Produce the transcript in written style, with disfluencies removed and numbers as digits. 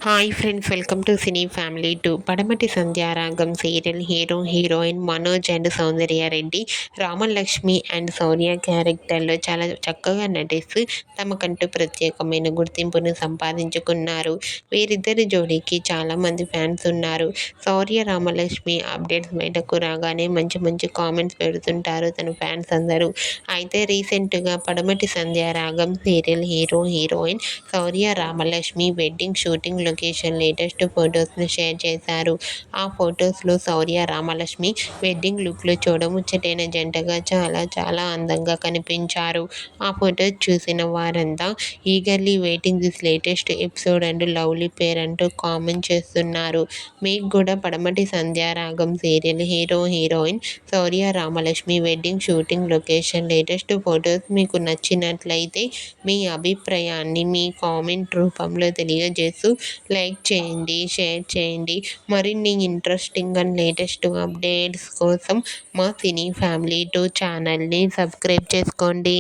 Hi friends, welcome to cine family 2. Padamati Sandhyaragam serial hero heroine Manoj and Soundarya Reddy Ramalakshmi and Shourya క్యారెక్టర్లో చాలా చక్కగా నటిస్తూ తమకంటూ ప్రత్యేకమైన గుర్తింపును సంపాదించుకున్నారు. వీరిద్దరి జోడీకి చాలామంది ఫ్యాన్స్ ఉన్నారు. శౌర్య రామలక్ష్మి అప్డేట్స్ బయటకు రాగానే మంచి మంచి కామెంట్స్ పెడుతుంటారు తన ఫ్యాన్స్ అందరూ. అయితే రీసెంట్గా Padamati Sandhyaragam serial hero heroine Shourya Ramalakshmi wedding shooting location latest ఫొటోస్ను షేర్ చేశారు. ఆ ఫొటోస్లో శౌర్య రామలక్ష్మి వెడ్డింగ్ లుక్లో చూడముచ్చటైన జంటగా చాలా చాలా అందంగా కనిపించారు. ఆ ఫొటోస్ చూసిన వారంతా eagerly waiting this latest episode and lovely pair అంటూ కామెంట్ చేస్తున్నారు. మీకు కూడా Padamati Sandhyaragam serial hero heroine Shourya Ramalakshmi wedding shooting location latest photos మీకు నచ్చినట్లయితే మీ అభిప్రాయాన్ని మీ కామెంట్ రూపంలో తెలియజేస్తూ లైక్ చేయండి, షేర్ చేయండి. మరిన్ని ఇంట్రెస్టింగ్ అండ్ లేటెస్ట్ అప్డేట్స్ కోసం మా సినీ ఫ్యామిలీ 2 ఛానల్ని సబ్స్క్రైబ్ చేసుకోండి.